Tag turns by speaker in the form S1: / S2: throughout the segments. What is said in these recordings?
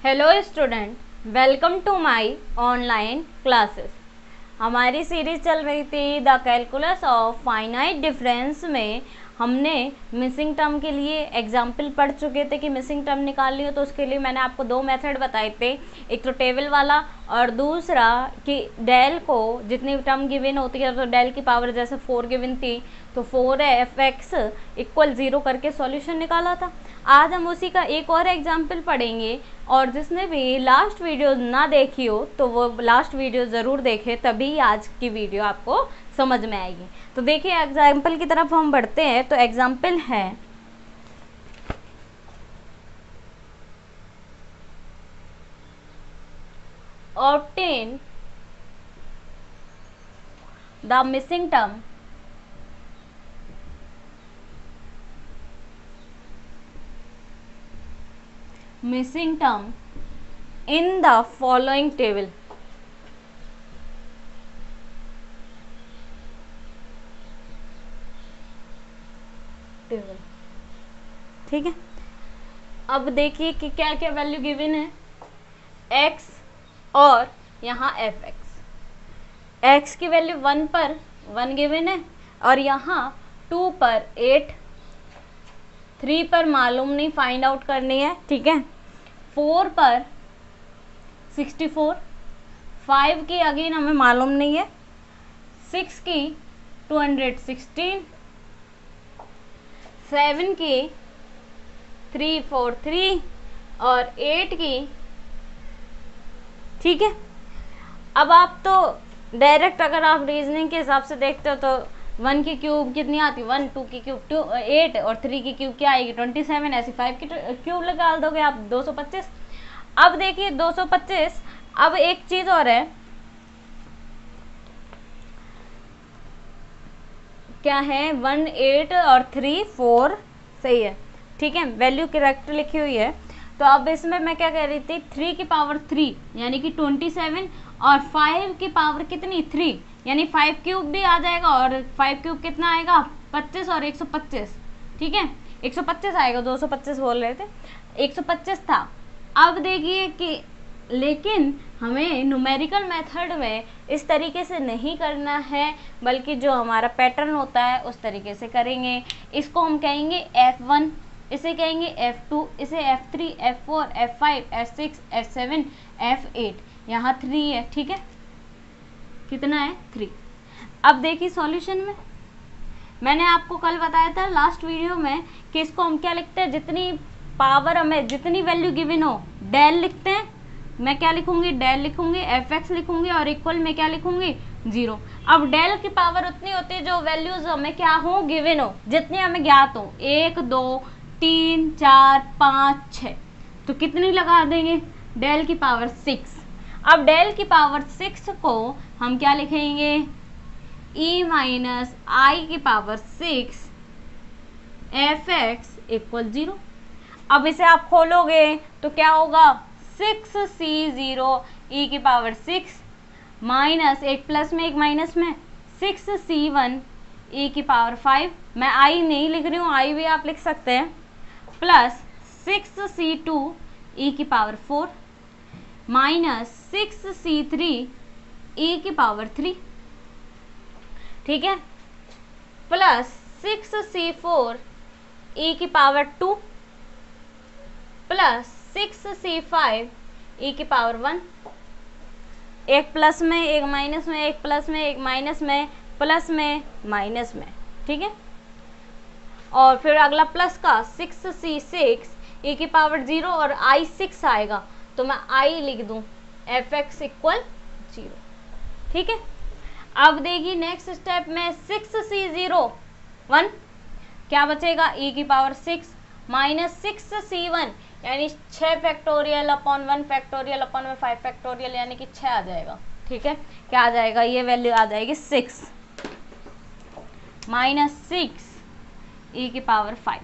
S1: Hello student, welcome to my online classes. हमारी series चल रही थी the calculus of finite difference में हमने मिसिंग टर्म के लिए एग्जाम्पल पढ़ चुके थे कि मिसिंग टर्म निकालनी हो तो उसके लिए मैंने आपको दो मेथड बताए थे, एक तो टेबल वाला और दूसरा कि डेल को जितनी टर्म गिवन होती है तो डेल की पावर जैसे 4 गिवन थी तो 4f(x) = 0 करके सॉल्यूशन निकाला था। आज हम उसी का एक और एग्जाम्पल पढ़ेंगे और जिसने भी लास्ट वीडियो ना देखी हो तो वो लास्ट वीडियो ज़रूर देखे, तभी आज की वीडियो आपको समझ में आएगी। तो देखिए एग्जाम्पल की तरफ हम बढ़ते हैं। तो एग्जाम्पल है obtain the missing term in the following table। ठीक है, अब देखिए कि क्या क्या वैल्यू गिवन है x और यहाँ f(x). x की वैल्यू 1 पर 1 गिवन है और यहाँ 2 पर 8, 3 पर मालूम नहीं, फाइंड आउट करनी है। ठीक है, 4 पर 64, 5 की अगेन हमें मालूम नहीं है, 6 की 216, 7 की 343 और 8 की। ठीक है, अब आप तो डायरेक्ट अगर आप रीजनिंग के हिसाब से देखते हो तो 1 की क्यूब कितनी आती है 1, 2 की क्यूब 8 और 3 की क्यूब क्या आएगी 27, ऐसी 5 की क्यूब लगा दोगे आप 225। अब देखिए 225। अब एक चीज और है, क्या है 1, 8 और 3, 4 सही है। ठीक है, वैल्यू करेक्ट लिखी हुई है। तो अब इसमें मैं क्या कह रही थी, 3 की पावर 3 यानी कि 27 और 5 की पावर कितनी 3 यानी 5 क्यूब भी आ जाएगा और 5 क्यूब कितना आएगा 25 और 125। ठीक है, 125 आएगा, 225 बोल रहे थे, 125 था। अब देखिए कि लेकिन हमें न्यूमेरिकल मेथड में इस तरीके से नहीं करना है, बल्कि जो हमारा पैटर्न होता है उस तरीके से करेंगे। इसको हम कहेंगे F1, इसे कहेंगे F2, इसे F3, F4, F5, F6, F7, F8। यहाँ 3 है। ठीक है, कितना है 3। अब देखिए सॉल्यूशन में मैंने आपको कल बताया था लास्ट वीडियो में कि इसको हम क्या लिखते हैं, जितनी पावर हमें जितनी वैल्यू गिवन हो डेल लिखते हैं। मैं क्या लिखूंगी, डेल लिखूंगी, f(x) लिखूंगी और इक्वल में क्या लिखूंगी 0। अब डेल की पावर उतनी होती है जो वैल्यूज हमें क्या हो गिवन हो, जितनी हमें ज्ञात हो, 1, 2, 3, 4, 5, 6। तो कितनी लगा देंगे, डेल की पावर 6। अब डेल की पावर 6 को हम क्या लिखेंगे, e - की पावर 6 f(x) = 0। अब इसे आप खोलोगे तो क्या होगा 6c0 e की पावर 6 माइनस एक प्लस में एक माइनस में 6c1 e की पावर 5। मैं i नहीं लिख रही हूँ, i भी आप लिख सकते हैं, प्लस 6c2 e की पावर 4 माइनस 6c3 e की पावर 3। ठीक है, प्लस 6c4 e की पावर 2 प्लस 6c5 e की पावर 1। एक प्लस में एक माइनस में, एक प्लस में एक माइनस में, प्लस में माइनस में। ठीक है, और फिर अगला प्लस का 6c6 e की पावर 0 और i6 आएगा तो मैं i लिख दूं f(x) = 0। ठीक है, अब देखिए नेक्स्ट स्टेप में 6c0 1 क्या बचेगा e की पावर 6 माइनस 6c1 यानी 6 फैक्टोरियल अपॉन 1 फैक्टोरियल अपॉन में 5 फैक्टोरियल यानी कि 6 आ जाएगा। ठीक है, क्या आ जाएगा, ये वैल्यू आ जाएगी 6 माइनस 6 e की पावर 5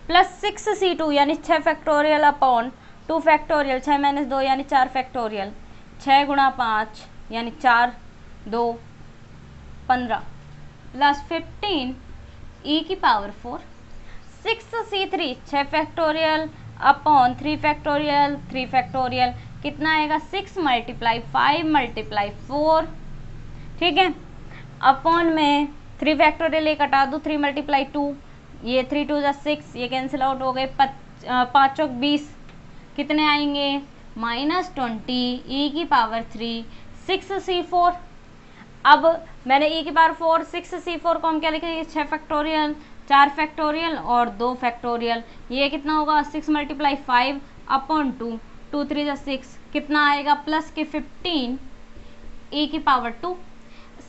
S1: प्लस 6c2 यानी 6 फैक्टोरियल अपॉन 2 फैक्टोरियल, 6 - 2 यानी 4 फैक्टोरियल, 6 × 5 यानी 4, 2, 15 प्लस 15 e की power 4, 6c3 6 factorial upon 3 factorial 3 factorial कितना आएगा 6 मल्टीप्लाई 5 मल्टीप्लाई 4, ठीक है, अपॉन में 3 फैक्टोरियल ये कटा दूँ 3 मल्टीप्लाई 2, ये 3 2 6, ये कैंसिल आउट हो गए, 5 चौक 20 कितने आएंगे -20 e की पावर 3 6c4। अब मैंने e की पावर 4 6c4 को हम क्या लिखेंगे 6 फैक्टोरियल 4 फैक्टोरियल और 2 फैक्टोरियल, ये कितना होगा 6 मल्टीप्लाई 5 अपॉन 2 2 3 6 कितना आएगा प्लस के 15 e की पावर 2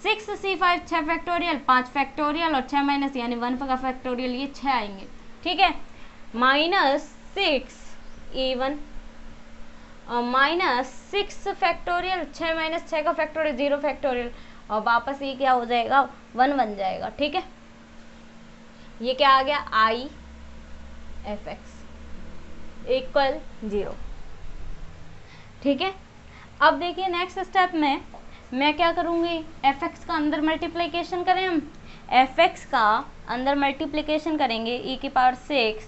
S1: 6c5 6 फैक्टोरियल 5 फैक्टोरियल और 6 माइनस यानी 1 का फैक्टोरियल, ये 6 आएंगे, ठीक है, -6e1 -6 फैक्टोरियल 6 माइनस 6 का फैक्टोरियल 0 फैक्टोरियल और वापस ये क्या हो जाएगा 1 बन जाएगा, ठीक है, ये क्या आ गया आई एफ एक्स इक्वल 0, ठीक है। अब देखिए नेक्स्ट स्टेप में मैं क्या करूँगी एफ एक्स का अंदर मल्टीप्लिकेशन करें हम, एफ एक्स का अंदर मल्टीप्लिकेशन करेंगे e की पावर 6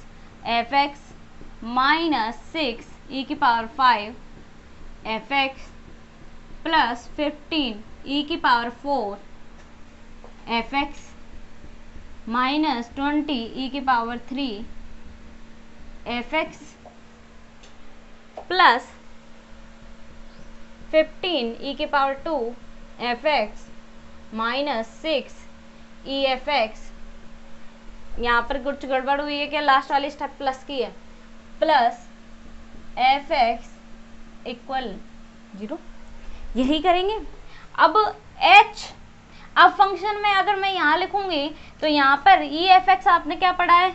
S1: एफ एक्स -6 e की power 5 F x plus 15 e की पावर 4 एफ एक्स -20 e की power 3 F x plus 15 e की power 2 F x -6 e F x, यहाँ पर कुछ गड़बड़ हुई है क्या, लास्ट वाली स्टेप प्लस की है, प्लस एफ एक्स इक्वल 0, यही करेंगे। अब h, अब फंक्शन में अगर मैं यहाँ लिखूंगी तो यहाँ पर ई एफ एक्स आपने क्या पढ़ा है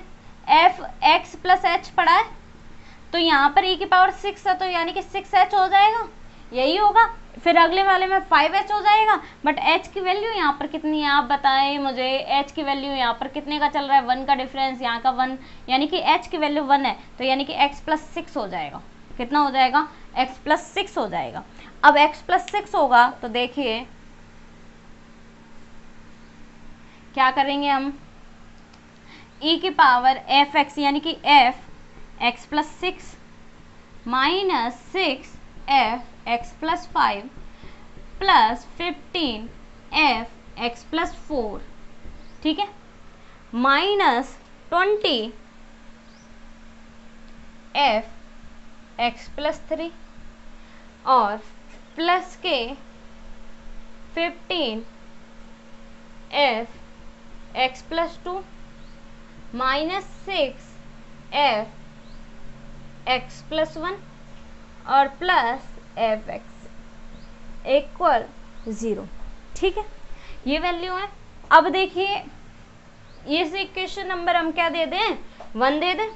S1: एफ एक्स प्लस एच पढ़ा है, तो यहाँ पर e की पावर 6 है तो यानी कि 6h हो जाएगा, यही होगा, फिर अगले वाले में 5h हो जाएगा, बट h की वैल्यू यहाँ पर कितनी है आप बताएं मुझे, h की वैल्यू यहाँ पर कितने का चल रहा है 1 का डिफरेंस, यहाँ का 1 यानी कि h की वैल्यू 1 है तो यानी कि x प्लस 6 हो जाएगा, कितना हो जाएगा x प्लस 6 हो जाएगा। अब x प्लस 6 होगा तो देखिए क्या करेंगे हम, e की पावर एफ एक्स यानी कि f x plus 6 minus 6 f x plus 5 plus 15 f x plus 4, ठीक है, -20 f x प्लस 3 और प्लस के 15 f x plus 2 -6 f x plus 1 और प्लस एफ एक्स इक्वल 0, ठीक है, ये वैल्यू है। अब देखिए इस इक्वेशन नंबर हम क्या दे दें 1 दे दें।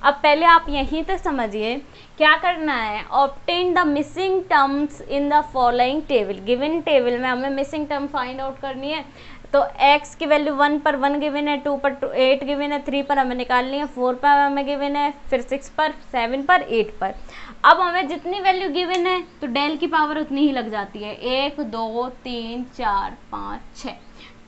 S1: अब पहले आप यहीं तक समझिए क्या करना है, obtain the missing terms in the following table, given table में हमें मिसिंग टर्म फाइंड आउट करनी है, तो x की वैल्यू 1 पर 1 गिवन है, 2 पर 8 गिवन है, 3 पर हमें निकालनी है, 4 पर हमें गिवन है, फिर 6 पर 7 पर 8 पर। अब हमें जितनी वैल्यू गिवन है तो डेल की पावर उतनी ही लग जाती है, 1 2 3 4 5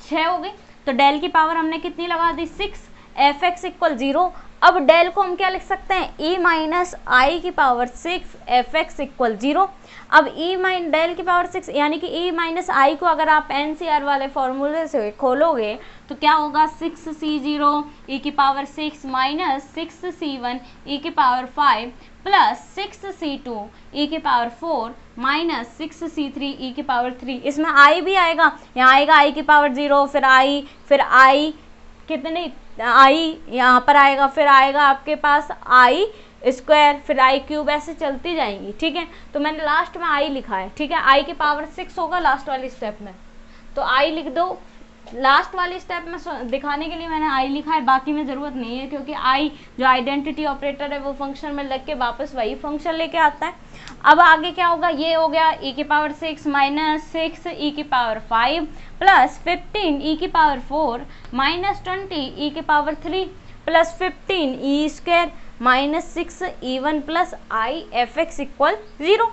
S1: 6 हो गई, तो डेल की पावर हमने कितनी लगा दी 6, एफ एक्स इक्वल 0। अब डेल को हम क्या लिख सकते हैं e माइनस आई की पावर 6 एफ एक्स इक्वल 0। अब e माइन डेल की पावर 6 यानी कि e माइनस आई को अगर आप एनसीआर वाले फॉर्मूले से खोलोगे तो क्या होगा 6c0 e की पावर 6 माइनस 6c1 e की पावर 5 प्लस 6c2 e की पावर 4 माइनस 6c3 e की पावर 3। इसमें i भी आएगा, यहाँ आएगा i की पावर 0, फिर i कितने आई यहाँ पर आएगा, फिर आएगा आपके पास आई स्क्वायर, फिर आई क्यूब, ऐसे चलती जाएंगी, ठीक है। तो मैंने लास्ट में आई लिखा है, ठीक है, आई की पावर 6 होगा लास्ट वाली स्टेप में, तो आई लिख दो, लास्ट वाली स्टेप में दिखाने के लिए मैंने आई लिखा है, बाकी में ज़रूरत नहीं है क्योंकि आई जो आइडेंटिटी ऑपरेटर है वो फंक्शन में लग के वापस वही फंक्शन लेके आता है। अब आगे क्या होगा, ये हो गया e की पावर 6 माइनस 6 e की पावर 5 प्लस 15 e की पावर 4 माइनस 20 e की power 3 plus 15 e square minus 6 e1 plus I F x equal 0।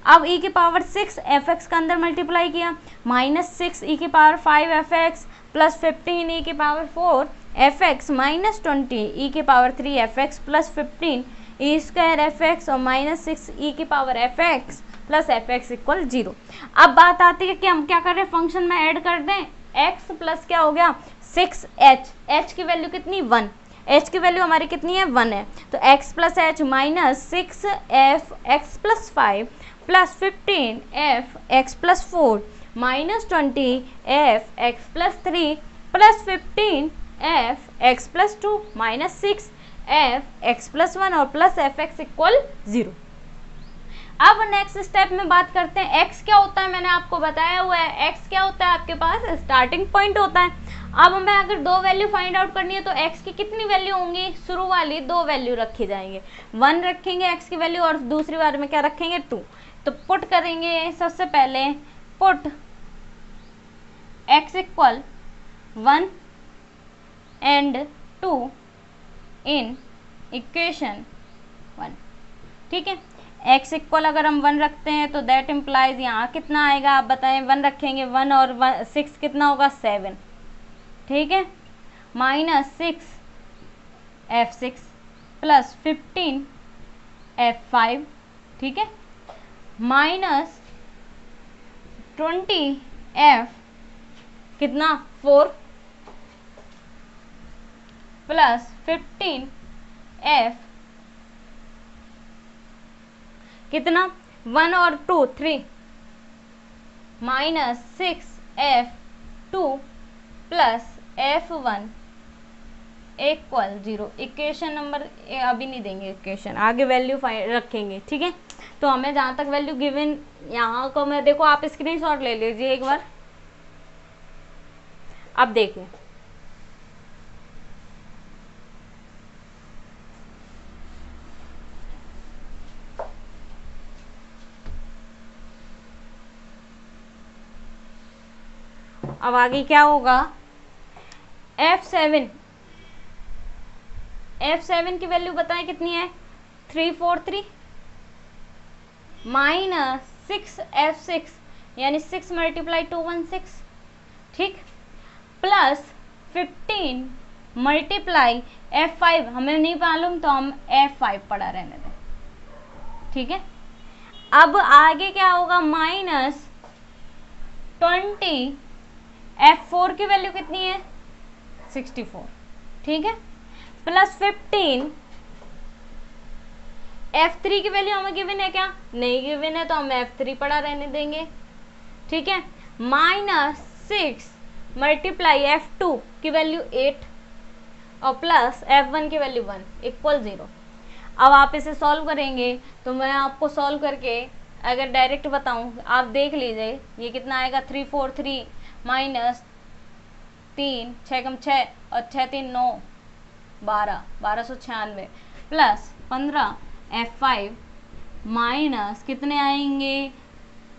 S1: अब e की पावर 6 एफ एक्स का अंदर मल्टीप्लाई किया, माइनस 6 e की power 5 F x plus 15 e की पावर 4 एफ एक्स माइनस 20 ई की power 3 F x plus 15 E square F x और minus 6 ई की power F x plus F x equal 0। अब बात आती है कि हम क्या कर रहे हैं, फंक्शन में ऐड कर दें x प्लस क्या हो गया 6h, h की वैल्यू कितनी 1, h की वैल्यू हमारी कितनी है 1 है, तो x plus H minus 6f x plus 5 plus 15 F x plus 4 minus 20 F x plus 3 plus 15 F x plus 2 minus 6 F x plus 1 और प्लस एफ एक्स इक्वल 0। अब नेक्स्ट स्टेप में बात करते हैं x क्या होता है, मैंने आपको बताया हुआ है x क्या होता है, आपके पास स्टार्टिंग पॉइंट होता है। अब हमें अगर दो वैल्यू फाइंड आउट करनी है तो x की कितनी वैल्यू होंगी, शुरू वाली दो वैल्यू रखी जाएंगे, 1 रखेंगे x की वैल्यू और दूसरी बार में क्या रखेंगे 2। तो पुट करेंगे सबसे पहले, put x equal 1 and 2 in equation 1, ठीक है। x इक्वल अगर हम 1 रखते हैं तो दैट इम्प्लाइज यहाँ कितना आएगा, आप बताएं, 1 रखेंगे 1 और 6 कितना होगा 7, ठीक है, माइनस 6 f6 प्लस 15 f5, ठीक है, माइनस 20 f कितना 4 प्लस 15 f कितना 1 और 2 3 minus 6f2 plus f1 equal 0। Equation number अभी नहीं देंगे, इक्वेशन आगे वैल्यू रखेंगे, ठीक है। तो हमें जहाँ तक वैल्यू गिवन यहाँ को मैं देखो, आप स्क्रीनशॉट ले लीजिए एक बार। अब देखिए अब आगे क्या होगा, f7 की वैल्यू बताएं कितनी है 343 माइनस 6f6 यानी 6 मल्टीप्लाई 216, ठीक, प्लस 15 मल्टीप्लाई f5 हमें नहीं मालूम तो हम f5 पढ़ा रहने दें, ठीक है। अब आगे क्या होगा, माइनस 20 f4 की वैल्यू कितनी है 64, ठीक है, प्लस 15 f3 की वैल्यू हमें गिवन है क्या, नहीं गिवन है तो हम f3 पढ़ा रहने देंगे, ठीक है, माइनस 6 मल्टीप्लाई f2 की वैल्यू 8 और प्लस f1 की वैल्यू 1 इक्वल 0। अब आप इसे सॉल्व करेंगे तो मैं आपको सॉल्व करके अगर डायरेक्ट बताऊं, आप देख लीजिए ये कितना आएगा 343 माइनस 3 6 कम 6 और 6 3 9 1296 प्लस 15 f5 माइनस कितने आएंगे,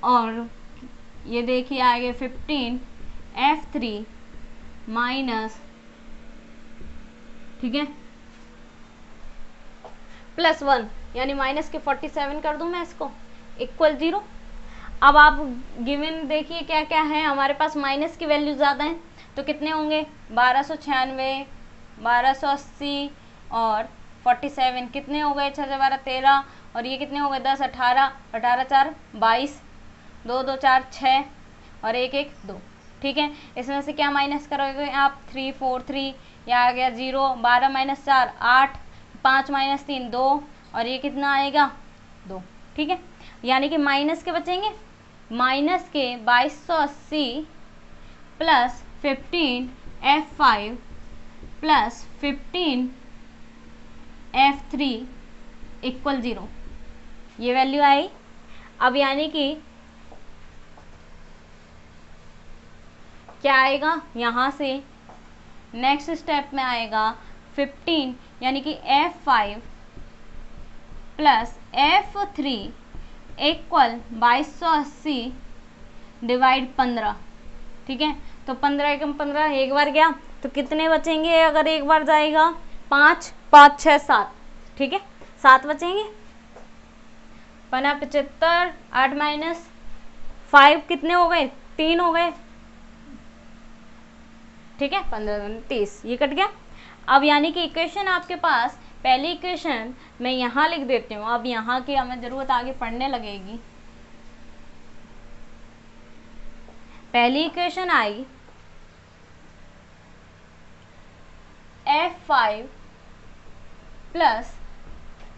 S1: और ये देखिए आगे 15 f3 माइनस, ठीक है, प्लस 1 यानी माइनस के 47 कर दूं मैं इसको इक्वल 0। अब आप गिवन देखिए क्या क्या है हमारे पास, माइनस की वैल्यू ज़्यादा है तो कितने होंगे 1296 1280 और 47 कितने हो गए 6 12 13 और ये कितने हो गए 10 18 18 4 22 2 2 4 6 और 1 1 2, ठीक है। इसमें से क्या माइनस करोगे आप 3 4 3, यह आ गया 0, 12 माइनस 4 8, 5 माइनस 3 2 और ये कितना आएगा 2, ठीक है। यानी कि माइनस के बचेंगे, माइनस के 2280 plus 15 f5 plus 15 f3 equal 0, ये वैल्यू आई। अब यानी कि क्या आएगा, यहाँ से नेक्स्ट स्टेप में आएगा 15 यानी कि f5 plus f3 equal 2280 divide 15, ठीक है। तो 15 एकम 15 एक बार गया तो कितने बचेंगे, अगर एक बार जाएगा 5 5 6 7, ठीक है, 7 बचेंगे, 15 75 8 माइनस 5 कितने हो गए 3 हो गए, ठीक है, 15 30 ये कट गया अब यानी कि इक्वेशन आपके पास, पहली इक्वेशन मैं यहाँ लिख देती हूँ, अब यहाँ की हमें ज़रूरत आगे पढ़ने लगेगी। पहली इक्वेशन आई F5 plus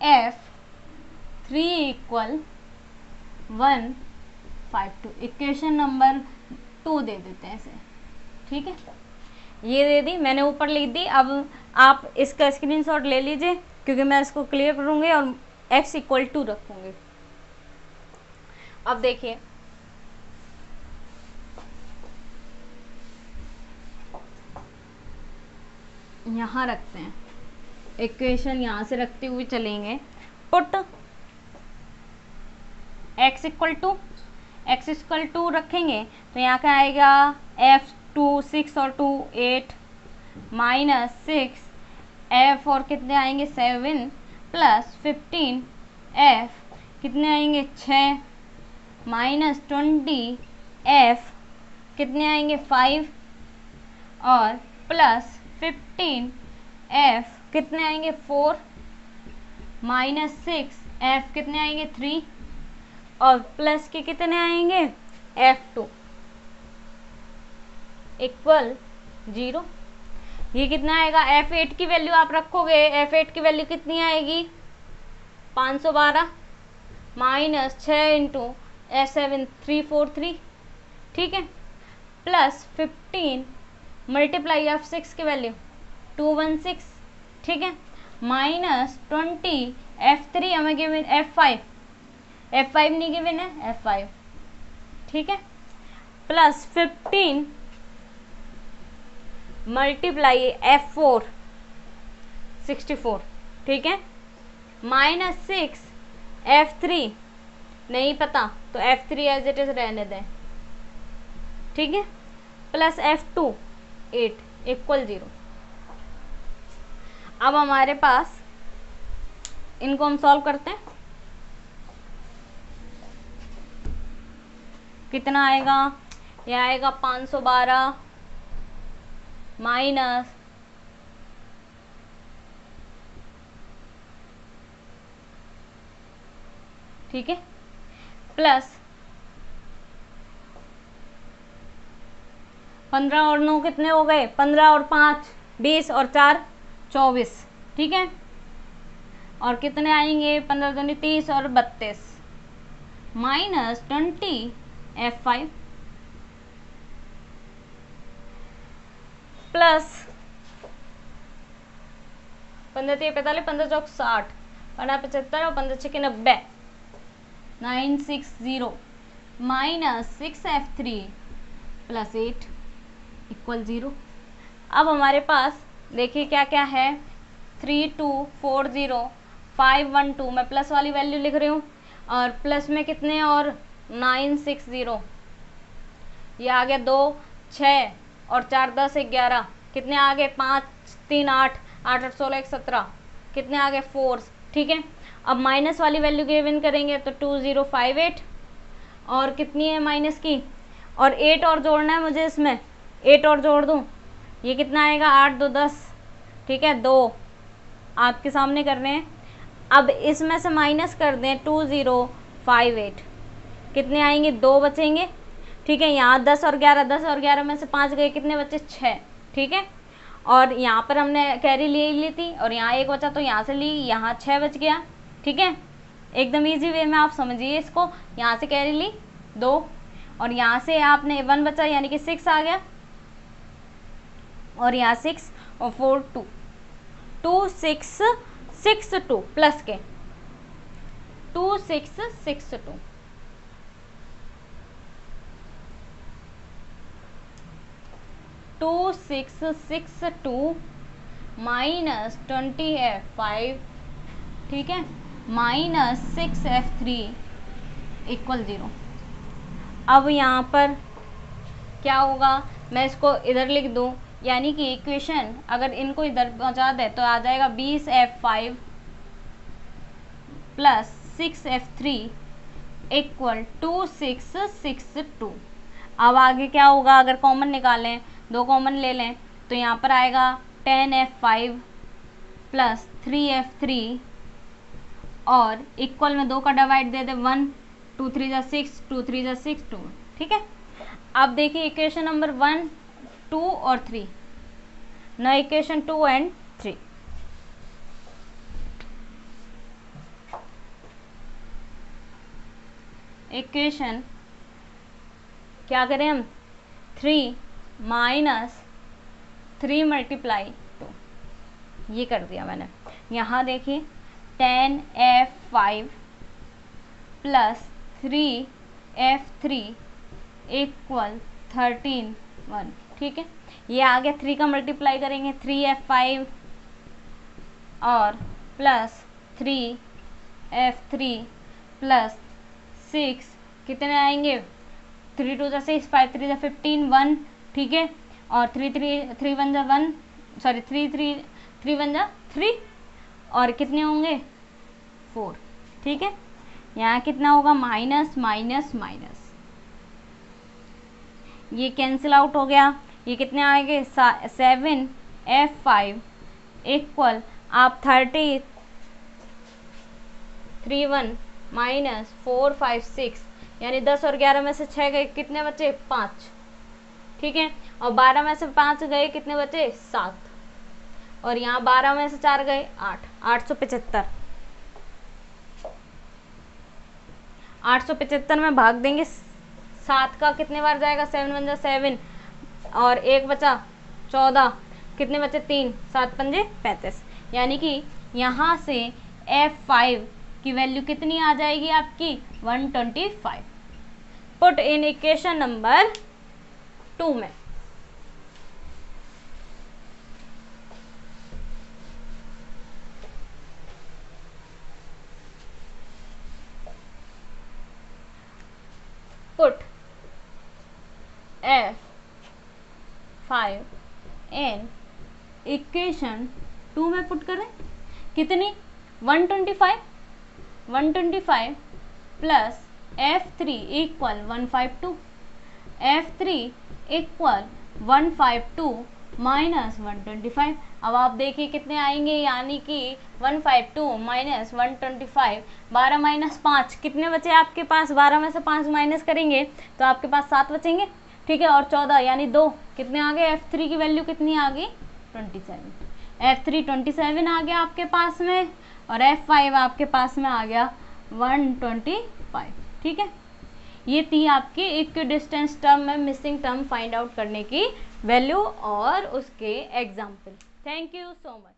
S1: F3 equal 152, equation number 2 दे देते हैं इसे, ठीक है। ये दे दी मैंने, ऊपर लिख दी। अब आप इसका स्क्रीनशॉट ले लीजिए क्योंकि मैं इसको क्लियर करूँगी और x इक्वल टू रखूँगी। अब देखिए यहाँ रखते हैं इक्वेशन, यहाँ से रखते हुए चलेंगे। पुट x इक्वल टू रखेंगे तो यहाँ क्या आएगा, F2 6 और 2 8 माइनस 6 F और कितने आएंगे 7 प्लस 15 F कितने आएंगे 6 माइनस 20 F कितने आएंगे 5 और प्लस 15 F कितने आएंगे 4 माइनस 6 F कितने आएंगे 3 और प्लस के कितने आएंगे F2 इक्वल 0। ये कितना आएगा, F8 की वैल्यू आप रखोगे, F8 की वैल्यू कितनी आएगी 512 माइनस 6 इंटू F7 343, ठीक है, प्लस 15 मल्टीप्लाई F6 की वैल्यू 216, ठीक है, माइनस 20 F3 हमें गिवन F5 नहीं गिवन है F5, ठीक है, प्लस 15 मल्टीप्लाई F4 64, ठीक है, माइनस 6 F3 नहीं पता तो F3 एज इट इज रहने दें, ठीक है, प्लस F2 8 इक्वल 0। अब हमारे पास इनको हम सॉल्व करते हैं, कितना आएगा, यह आएगा 512 माइनस ठीक है, प्लस 15 और 9 कितने हो गए, 15 और 5 20 और 4 24, ठीक है, और कितने आएंगे 15 दूनी 30 और 32 माइनस 20 F5 प्लस 15 3 45 15 चौक 60 15 75 और 15 6 90 960 माइनस 6 F3 प्लस 8 इक्वल 0। अब हमारे पास देखिए क्या क्या है, 3240 512, मैं प्लस वाली वैल्यू लिख रही हूँ, और प्लस में कितने और 960, ये आ गया 2 6 और 4 10 11, कितने आ गए 5 3 8 8 8 16 1 17, कितने आ गए 4, ठीक है। अब माइनस वाली वैल्यू गिवन करेंगे तो 2058 और कितनी है माइनस की, और 8 और जोड़ना है मुझे, इसमें 8 और जोड़ दूँ, ये कितना आएगा 8 2 10, ठीक है, 2 आपके सामने कर रहे हैं। अब इसमें से माइनस कर दें 2058, कितने आएंगे 2 बचेंगे, ठीक है, यहाँ 10 और 11 में से 5 गए, कितने बचे 6, ठीक है, और यहाँ पर हमने कैरी ले ली थी और यहाँ 1 बचा तो यहाँ से ली, यहाँ 6 बच गया, ठीक है, एकदम इजी वे में आप समझिए इसको, यहाँ से कैरी ली 2 और यहाँ से आपने 1 बचा यानी कि 6 आ गया, और यहाँ 6 और 4 2 2 6 6 2 प्लस के 2 6 6 2 2 6 6 2 माइनस 20 F5, ठीक है, माइनस 6 F3 इक्वल 0। अब यहाँ पर क्या होगा, मैं इसको इधर लिख दूँ, यानी कि इक्वेशन अगर इनको इधर पहुँचा दे तो आ जाएगा 20 F5 प्लस 6 F3 इक्वल 2 6 6 2। अब आगे क्या होगा, अगर कॉमन निकालें, 2 कॉमन ले लें तो यहाँ पर आएगा 10F5 प्लस 3F3 और इक्वल में 2 का डिवाइड दे दे 1, 2 3 जा 6, 2 3 जा 6, 2। ठीक है, अब देखिए इक्वेशन नंबर 1, 2 और 3, ना इक्वेशन 2 एंड 3। इक्वेशन क्या करें हम, 3 माइनस 3 मल्टीप्लाई 2, ये कर दिया मैंने। यहाँ देखिए 10F5 प्लस 3F3 इक्वल 13 1। ठीक है, ये आ गया, 3 का मल्टीप्लाई करेंगे 3F5 और प्लस 3F3 प्लस 6, कितने आएंगे, 3 2 जा 6, 5 3 जा 15 1। ठीक है, और 3 1 जा 1, सॉरी 3 1 जा 3, और कितने होंगे 4। ठीक है, यहाँ कितना होगा, माइनस माइनस माइनस, ये कैंसिल आउट हो गया। ये कितने आएंगे, 7F5 इक्वल आप 3 1 माइनस 4 5 6, यानी 10 और 11 में से 6 गए, कितने बचे 5। ठीक है, और 12 में से 5 गए, कितने बचे 7, और यहाँ 12 में से 4 गए 8, 875। 875 में भाग देंगे 7 का कितने बार जाएगा, 7 1 जा 7, और 1 बचा 14, कितने बचे 3, 7 पंजे 35, यानी कि यहाँ से F5 की वैल्यू कितनी आ जाएगी आपकी 125। पुट इन इक्वेशन नंबर 2 में। पुट F5 इन इक्वेशन 2 में पुट करें, कितनी 125 plus F3 equal 152, F3 equal 152 minus 125। अब आप देखिए कितने आएंगे, यानी कि 152 माइनस 125, 12 माइनस 5, कितने बचे आपके पास, 12 में से 5 माइनस करेंगे तो आपके पास 7 बचेंगे। ठीक है, और 14 यानी 2, कितने आ गए, F3 की वैल्यू कितनी आ गई 27। F3 27 आ गया आपके पास में, और F5 आपके पास में आ गया 125। ठीक है, ये थी आपकी इक्विडिस्टेंस टर्म में मिसिंग टर्म फाइंड आउट करने की वैल्यू और उसके example. Thank you so much.